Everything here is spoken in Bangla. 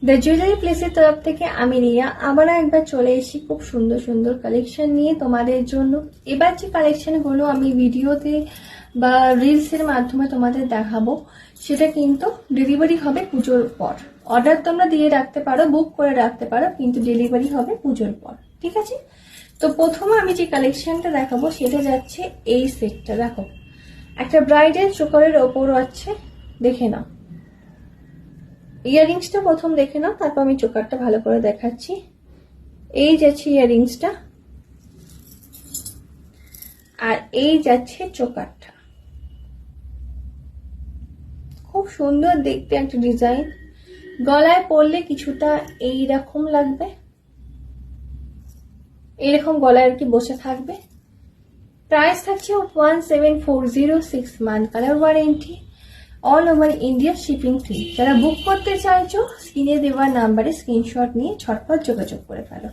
দ্য জুয়েলারি প্লেসের তরফ থেকে আমি রিয়া আবারও একবার চলে এসেছি খুব সুন্দর সুন্দর কালেকশন নিয়ে তোমাদের জন্য। এবার যে কালেকশনগুলো আমি ভিডিওতে বা রিলসের মাধ্যমে তোমাদের দেখাবো সেটা কিন্তু ডেলিভারি হবে পুজোর পর। অর্ডার তোমরা দিয়ে রাখতে পারো, বুক করে রাখতে পারো, কিন্তু ডেলিভারি হবে পুজোর পর, ঠিক আছে? তো প্রথমে আমি যে কালেকশনটা দেখাবো সেটা যাচ্ছে এই সেটটা। দেখো, একটা ব্রাইডাল চোকারের ওপর আছে, দেখে নাও। ইয়াররিংসটা প্রথম দেখে নাও, তারপর আমি চোকারটা ভালো করে দেখাচ্ছি। এই যাচ্ছে ইয়াররিংসটা, আর এই যাচ্ছে চোকারটা। খুব সুন্দর দেখতে একটা ডিজাইন। গলায় পরলে কিছুটা এইরকম লাগবে, এইরকম গলায় আর কি বসে থাকবে। প্রাইস থাকছে 17406 month colour warranty, all over India shipping free. যারা বুক করতে চাইছো স্ক্রিনে দেওয়া নাম্বারে স্ক্রিনশট নিয়ে ঝটপট যোগাযোগ করে ফেলো।